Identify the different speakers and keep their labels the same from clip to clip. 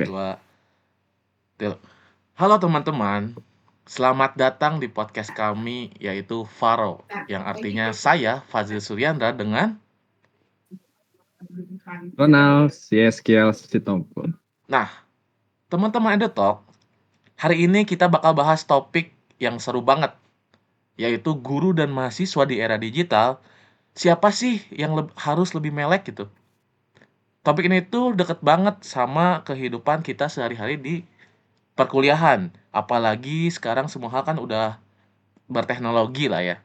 Speaker 1: Oke.
Speaker 2: 2, til. Halo teman-teman, selamat datang di podcast kami yaitu Faro, yang artinya saya Fazil Suryandra dengan.
Speaker 1: Ronald Yeskiel Sitompul.
Speaker 2: Nah, teman-teman EduTalk, hari ini kita bakal bahas topik yang seru banget, yaitu guru dan mahasiswa di era digital. Siapa sih yang harus lebih melek gitu? Topik ini tuh deket banget sama kehidupan kita sehari-hari di perkuliahan. Apalagi sekarang semua hal kan udah berteknologi lah ya.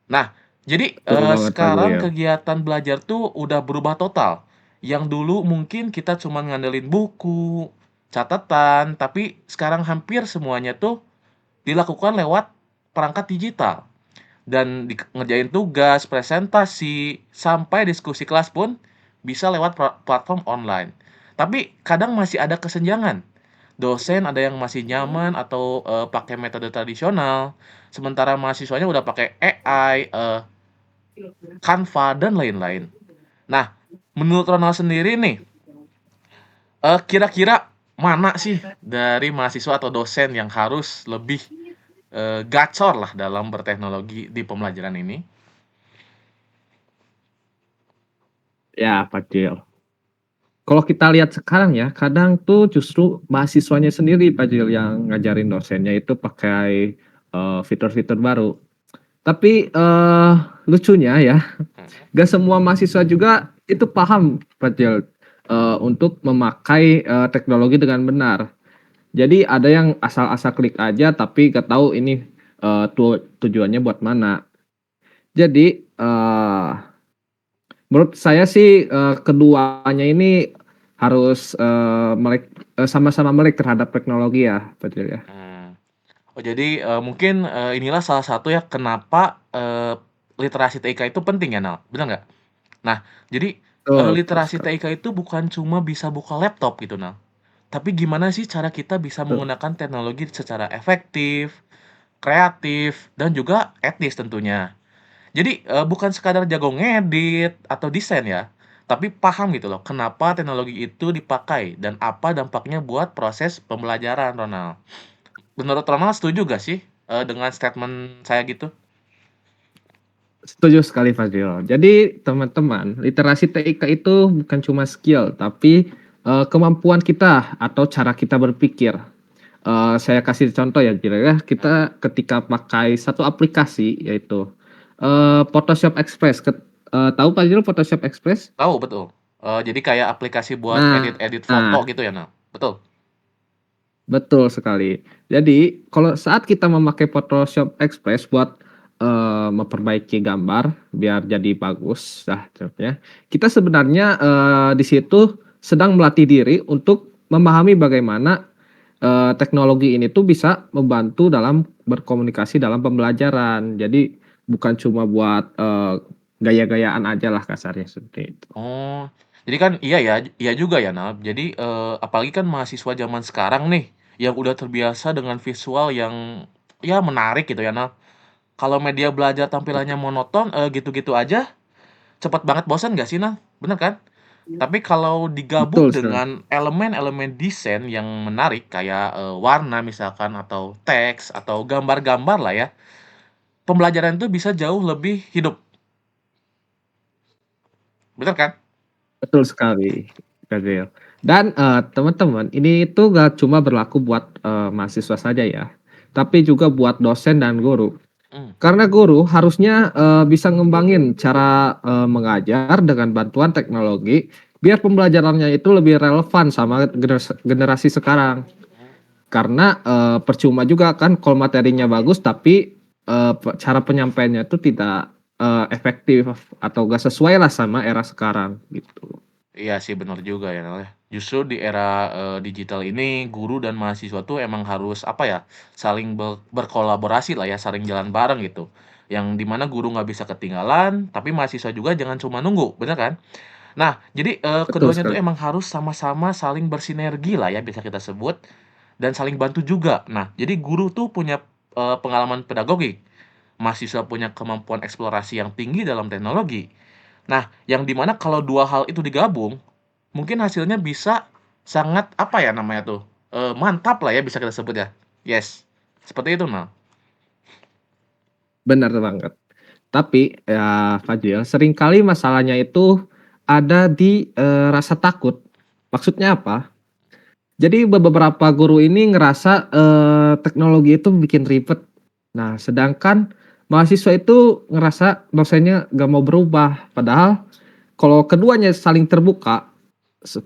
Speaker 2: Nah, jadi,
Speaker 1: Betul banget
Speaker 2: sekarang
Speaker 1: Fadil.
Speaker 2: kegiatan belajar tuh udah berubah total. Yang dulu mungkin kita cuma ngandelin buku, catatan, tapi sekarang hampir semuanya tuh dilakukan lewat perangkat digital. Dan ngerjain tugas, presentasi, sampai diskusi kelas pun bisa lewat platform online. Tapi kadang masih ada kesenjangan. Dosen ada yang masih nyaman atau, pakai metode tradisional, sementara mahasiswanya udah pakai AI, Canva, dan lain-lain. Nah, menurut Ronald sendiri nih, kira-kira mana sih dari mahasiswa atau dosen yang harus lebih, gacor lah dalam berteknologi di pembelajaran ini?
Speaker 1: Ya, Fadil. Kalau kita lihat sekarang ya, kadang tuh justru mahasiswanya sendiri Fadil yang ngajarin dosennya itu pakai fitur-fitur baru. Tapi lucunya ya,
Speaker 2: Mhm.
Speaker 1: gak semua mahasiswa juga itu paham Fadil untuk memakai teknologi dengan benar. Jadi ada yang asal-asal klik aja tapi gak tahu ini tujuannya buat mana. Jadi menurut saya sih keduanya ini harus sama-sama melek terhadap teknologi ya, betul ya.
Speaker 2: Mmm. Oh jadi, mungkin, inilah salah satu ya kenapa, literasi TIK itu penting ya, Nal, bener nggak? Nah, jadi,
Speaker 1: Betul, betul
Speaker 2: literasi
Speaker 1: sekali.
Speaker 2: TIK itu bukan cuma bisa buka laptop gitu, Nal, tapi gimana sih cara kita bisa
Speaker 1: Betul.
Speaker 2: menggunakan teknologi secara efektif, kreatif, dan juga etis tentunya. Jadi, bukan sekadar jago ngedit atau desain ya, tapi paham gitu loh kenapa teknologi itu dipakai dan apa dampaknya buat proses pembelajaran, Ronald. Menurut Ronald setuju gak sih, dengan statement saya gitu?
Speaker 1: Setuju sekali Fadil. Jadi teman-teman, literasi TIK itu bukan cuma skill, tapi kemampuan kita atau cara kita berpikir. Saya kasih contoh ya, kira-kira
Speaker 2: Mhm.
Speaker 1: kita ketika pakai satu aplikasi yaitu Photoshop Express. Tahu Fadil Photoshop Express?
Speaker 2: Tahu, betul. Jadi kayak aplikasi buat
Speaker 1: Nah,
Speaker 2: edit-edit foto
Speaker 1: nah,
Speaker 2: gitu ya, Nal? Betul?
Speaker 1: betul sekali. Jadi, kalau saat kita memakai Photoshop Express buat, memperbaiki gambar biar jadi bagus lah contohnya, kita sebenarnya, di situ sedang melatih diri untuk memahami bagaimana, teknologi ini tuh bisa membantu dalam berkomunikasi dalam pembelajaran. Jadi, bukan cuma buat, gaya-gayaan aja lah kasarnya seperti itu.
Speaker 2: Oh, jadi kan iya ya, iya juga ya, Nal. Jadi, apalagi kan mahasiswa zaman sekarang nih, yang udah terbiasa dengan visual yang, ya menarik gitu ya, Nal. Kalau media belajar tampilannya monoton, gitu-gitu aja, cepet banget bosan nggak sih, Nal? Bener kan? Tapi kalau digabung
Speaker 1: Betul sekali.
Speaker 2: dengan elemen-elemen desain yang menarik kayak, warna misalkan atau teks atau gambar-gambar lah ya, pembelajaran itu bisa jauh lebih hidup, bener kan?
Speaker 1: Betul sekali, Gabriel. Dan, teman-teman, ini itu gak cuma berlaku buat, mahasiswa saja ya, tapi juga buat dosen dan guru.
Speaker 2: Mmm,
Speaker 1: Karena guru harusnya, bisa ngembangin cara, mengajar dengan bantuan teknologi, biar pembelajarannya itu lebih relevan sama generasi sekarang. Karena, percuma juga kan kalau materinya bagus tapi, cara penyampaiannya itu tidak, efektif atau gak sesuai lah sama era sekarang, gitu.
Speaker 2: iya sih bener juga ya, Nal, ya. Justru di era, digital ini guru dan mahasiswa tuh emang harus apa ya, saling berkolaborasi lah ya, saling jalan bareng gitu. Yang di mana guru nggak bisa ketinggalan, tapi mahasiswa juga jangan cuma nunggu, bener kan? Nah, jadi,
Speaker 1: Betul
Speaker 2: keduanya tuh
Speaker 1: sekali.
Speaker 2: emang harus sama-sama saling bersinergi lah ya bisa kita sebut, dan saling bantu juga. Nah, jadi guru tuh punya, pengalaman pedagogik, mahasiswa punya kemampuan eksplorasi yang tinggi dalam teknologi. Nah, yang di mana kalau dua hal itu digabung, mungkin hasilnya bisa sangat apa ya namanya tuh, mantap lah ya bisa kita sebut ya. Yes, seperti itu, Nal.
Speaker 1: Benar banget. Tapi ya Fadil, seringkali masalahnya itu ada di, rasa takut. Maksudnya apa? Jadi beberapa guru ini ngerasa, teknologi itu bikin ribet. Nah, sedangkan mahasiswa itu ngerasa dosennya nggak mau berubah. Padahal kalau keduanya saling terbuka,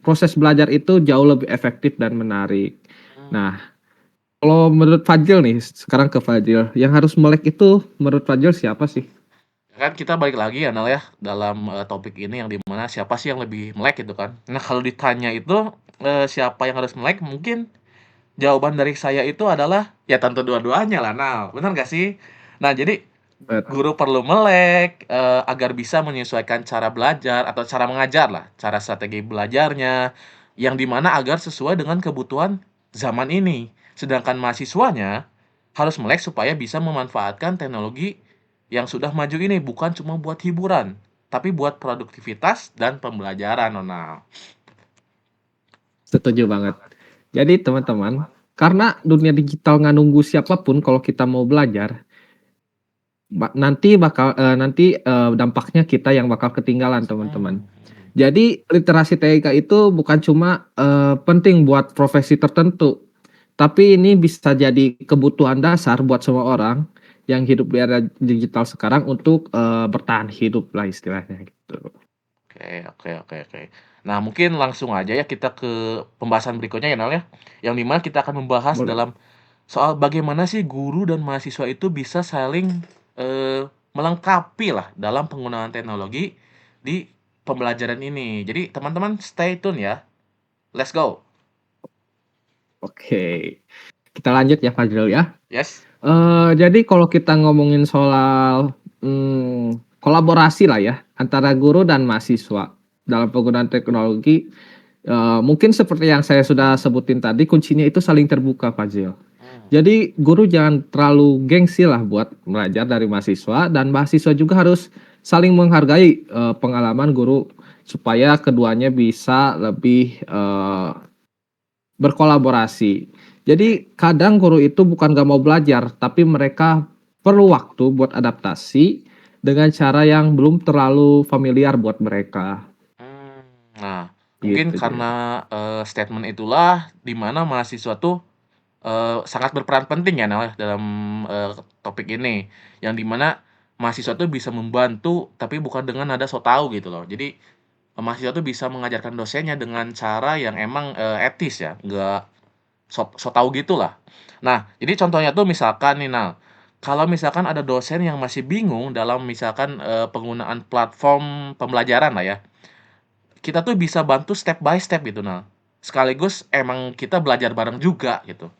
Speaker 1: proses belajar itu jauh lebih efektif dan menarik.
Speaker 2: Mmm.
Speaker 1: Nah, kalau menurut Fadil nih, sekarang ke Fadil, yang harus melek itu menurut Fadil siapa sih?
Speaker 2: Kan kita balik lagi ya, Nal, ya, dalam, topik ini yang di mana siapa sih yang lebih melek gitu kan. Nah, kalau ditanya itu, siapa yang harus melek, mungkin jawaban dari saya itu adalah, ya tentu dua-duanya lah, Nal, bener nggak sih? Nah, jadi guru perlu melek, agar bisa menyesuaikan cara belajar atau cara mengajar lah, cara strategi belajarnya, yang di mana agar sesuai dengan kebutuhan zaman ini. Sedangkan mahasiswanya harus melek supaya bisa memanfaatkan teknologi yang sudah maju ini, bukan cuma buat hiburan, tapi buat produktivitas dan pembelajaran, Nona.
Speaker 1: Setuju banget. Jadi teman-teman, karena dunia digital nggak nunggu siapapun kalau kita mau belajar, nanti dampaknya kita yang bakal ketinggalan teman-teman.
Speaker 2: Mmm, mhm.
Speaker 1: Jadi literasi TIK itu bukan cuma, penting buat profesi tertentu, tapi ini bisa jadi kebutuhan dasar buat semua orang yang hidup di era digital sekarang untuk, bertahan hidup lah istilahnya gitu.
Speaker 2: Oke oke oke oke. Nah, mungkin langsung aja ya kita ke pembahasan berikutnya ya, Nal, ya, yang di mana kita akan membahas
Speaker 1: Boleh.
Speaker 2: dalam soal bagaimana sih guru dan mahasiswa itu bisa saling, melengkapi lah dalam penggunaan teknologi di pembelajaran ini. Jadi teman-teman stay tune ya. Let's go.
Speaker 1: Oke, kita lanjut ya Fadil ya.
Speaker 2: Yes?
Speaker 1: Jadi kalau kita ngomongin soal, kolaborasi lah ya antara guru dan mahasiswa dalam penggunaan teknologi, mungkin seperti yang saya sudah sebutin tadi kuncinya itu saling terbuka Fazil.
Speaker 2: Mmm,
Speaker 1: Jadi guru jangan terlalu gengsi lah buat belajar dari mahasiswa dan mahasiswa juga harus saling menghargai, pengalaman guru supaya keduanya bisa lebih, berkolaborasi.
Speaker 2: oke.
Speaker 1: Jadi kadang guru itu bukan gak mau belajar, tapi mereka perlu waktu buat adaptasi dengan cara yang belum terlalu familiar buat mereka,
Speaker 2: Mmm, nah, mungkin
Speaker 1: gitu
Speaker 2: karena,
Speaker 1: jadi.
Speaker 2: statement itulah di mana mahasiswa tuh, sangat berperan penting ya, Nal, ya, dalam, topik ini. Yang di mana mahasiswa tuh bisa membantu, tapi bukan dengan nada sok tahu gitu loh. Jadi, mahasiswa tuh bisa mengajarkan dosennya dengan cara yang emang, etis ya, nggak sok tahu gitulah. Nah, jadi contohnya tuh misalkan nih, Nal, kalau misalkan ada dosen yang masih bingung dalam misalkan, penggunaan platform pembelajaran lah ya, kita tuh bisa bantu step by step gitu, Nal. Sekaligus emang kita belajar bareng juga gitu.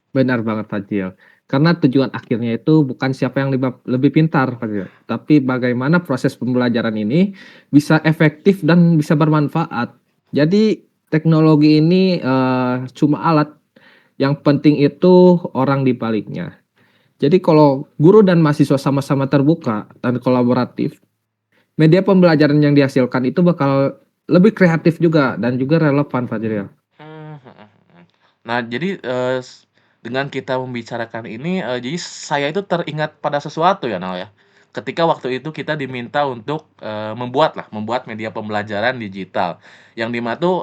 Speaker 1: Benar banget Fadil, karena tujuan akhirnya itu bukan siapa yang lebih pintar Fadil, tapi bagaimana proses pembelajaran ini bisa efektif dan bisa bermanfaat. Jadi teknologi ini, cuma alat, yang penting itu orang di baliknya. Jadi kalau guru dan mahasiswa sama-sama terbuka dan kolaboratif, media pembelajaran yang dihasilkan itu bakal lebih kreatif juga dan juga relevan Fadil.
Speaker 2: Mmm, mhm mhm. Nah, jadi, dengan kita membicarakan ini, jadi saya itu teringat pada sesuatu ya, Nal, ya. Ketika waktu itu kita diminta untuk, membuat media pembelajaran digital. Yang di mana tuh,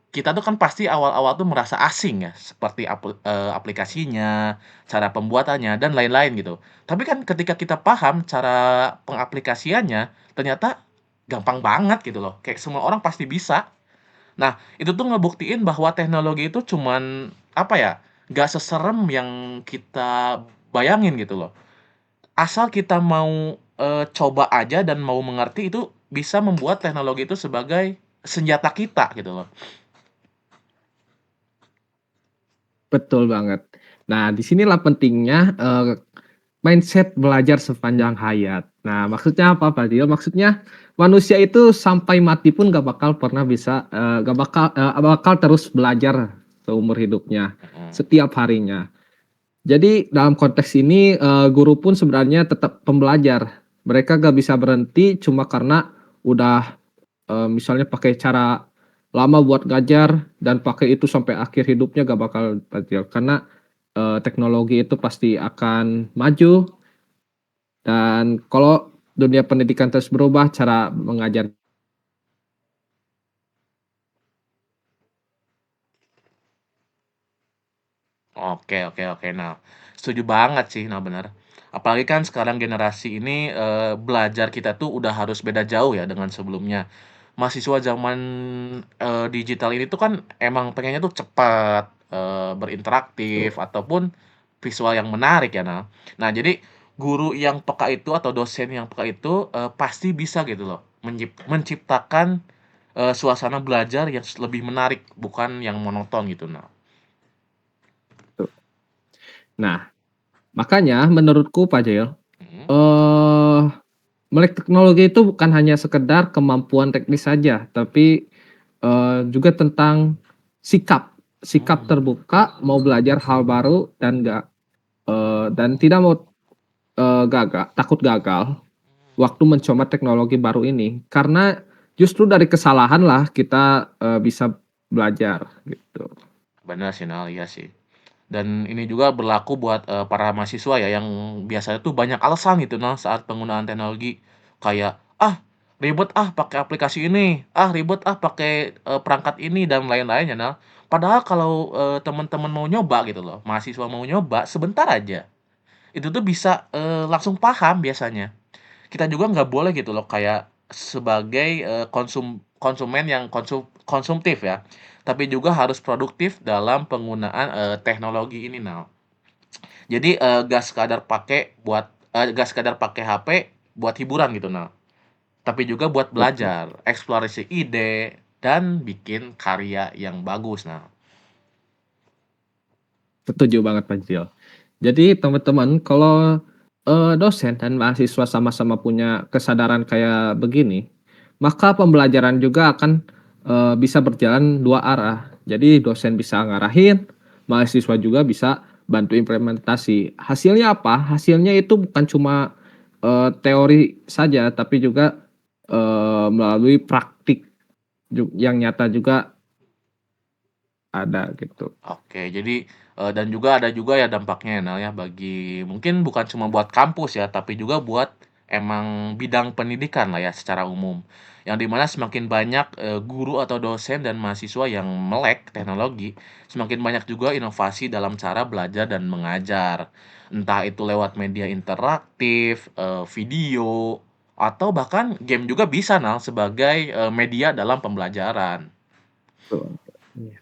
Speaker 2: kita tuh kan pasti awal-awal tuh merasa asing ya, seperti aplikasinya, cara pembuatannya, dan lain-lain gitu. Tapi kan ketika kita paham cara pengaplikasiannya, ternyata gampang banget gitu loh, kayak semua orang pasti bisa. Nah, itu tuh ngebuktiin bahwa teknologi itu cuman, apa ya, nggak seserem yang kita bayangin gitu loh. Asal kita mau, coba aja dan mau mengerti, itu bisa membuat teknologi itu sebagai senjata kita gitu loh.
Speaker 1: Betul banget. Nah, disinilah pentingnya, mindset belajar sepanjang hayat. Nah, maksudnya apa, Fadil? Maksudnya manusia itu sampai mati pun gak bakal pernah bisa, bakal terus belajar seumur hidupnya,
Speaker 2: Mhm.
Speaker 1: setiap harinya. Jadi dalam konteks ini, guru pun sebenarnya tetap pembelajar. Mereka gak bisa berhenti cuma karena udah, misalnya pakai cara lama buat ngajar dan pakai itu sampai akhir hidupnya gak bakal berhasil karena, teknologi itu pasti akan maju dan kalau dunia pendidikan terus berubah, cara mengajar.
Speaker 2: Oke oke oke. Nah, setuju banget sih, nah bener. Apalagi kan sekarang generasi ini, belajar kita tuh udah harus beda jauh ya dengan sebelumnya. Mahasiswa zaman, digital ini tuh kan emang pengennya tuh cepat, berinteraktif ataupun visual yang menarik ya, nah. Nah, jadi guru yang peka itu atau dosen yang peka itu, pasti bisa gitu loh menciptakan, suasana belajar yang lebih menarik, bukan yang monoton gitu, nah.
Speaker 1: Nah, makanya menurutku Pak Jil,
Speaker 2: Mhm.
Speaker 1: eee, melek teknologi itu bukan hanya sekedar kemampuan teknis saja, tapi, juga tentang sikap sikap
Speaker 2: Mmm.
Speaker 1: terbuka, mau belajar hal baru dan tidak mau, takut gagal waktu mencoba teknologi baru ini. Karena justru dari kesalahanlah kita, bisa belajar gitu.
Speaker 2: Bener sih, Nal, iya sih. Dan ini juga berlaku buat, para mahasiswa ya yang biasanya tuh banyak alasan gitu, Nal, saat penggunaan teknologi. Kayak, "Ah, ribet ah pakai aplikasi ini, ah ribet ah pakai, perangkat ini," dan lain-lain ya, Nal. Padahal kalau, teman-teman mau nyoba gitu loh, mahasiswa mau nyoba sebentar aja, itu tuh bisa, langsung paham biasanya. Kita juga nggak boleh gitu loh kayak sebagai, konsumen yang konsumtif ya, tapi juga harus produktif dalam penggunaan, teknologi ini, Nal. Jadi, nggak sekadar pakai HP buat hiburan gitu, Nal, tapi juga buat
Speaker 1: Betul.
Speaker 2: belajar, eksplorasi ide, dan bikin karya yang bagus, Nal.
Speaker 1: Setuju banget, Pak Jil. Jadi teman-teman kalau, dosen dan mahasiswa sama-sama punya kesadaran kayak begini, maka pembelajaran juga akan, bisa berjalan dua arah. Jadi dosen bisa ngarahin, mahasiswa juga bisa bantu implementasi. Hasilnya apa? Hasilnya itu bukan cuma, teori saja, tapi juga, melalui praktik yang nyata juga ada gitu.
Speaker 2: Oke, jadi, dan juga ada juga ya dampaknya ya, Nal, ya, bagi mungkin bukan cuma buat kampus ya, tapi juga buat emang bidang pendidikan lah ya secara umum. Yang di mana semakin banyak, guru atau dosen dan mahasiswa yang melek teknologi, semakin banyak juga inovasi dalam cara belajar dan mengajar. Entah itu lewat media interaktif, video, atau bahkan game juga bisa, Nal, sebagai, media dalam pembelajaran.
Speaker 1: Betul. Iya.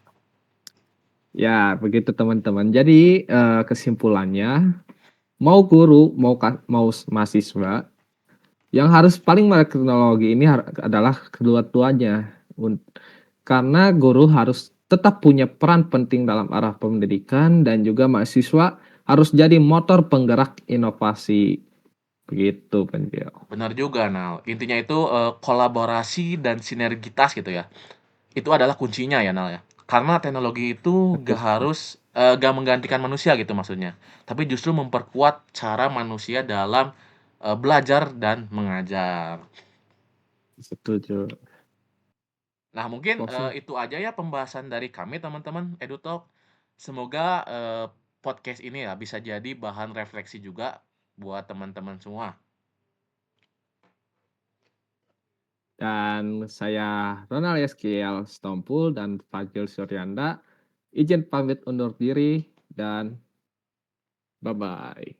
Speaker 1: Ya, begitu teman-teman. Jadi, kesimpulannya, mau guru, mau mahasiswa, yang harus paling melek teknologi ini adalah kedua-duanya. Karena guru harus tetap punya peran penting dalam arah pendidikan dan juga mahasiswa harus jadi motor penggerak inovasi. Begitu, Pensil.
Speaker 2: Benar juga, Nal. Intinya itu, kolaborasi dan sinergitas gitu ya. Itu adalah kuncinya ya, Nal, ya. Karena teknologi itu
Speaker 1: Betul sekali.
Speaker 2: nggak menggantikan manusia gitu maksudnya, tapi justru memperkuat cara manusia dalam, belajar dan mengajar.
Speaker 1: Setuju.
Speaker 2: Nah mungkin,
Speaker 1: Bosan.
Speaker 2: itu aja ya pembahasan dari kami teman-teman EduTalk. Semoga, podcast ini ya bisa jadi bahan refleksi juga buat teman-teman semua.
Speaker 1: Dan saya Ronald Yeskiel Stompul dan Fagil Suryanda izin pamit undur diri dan bye-bye.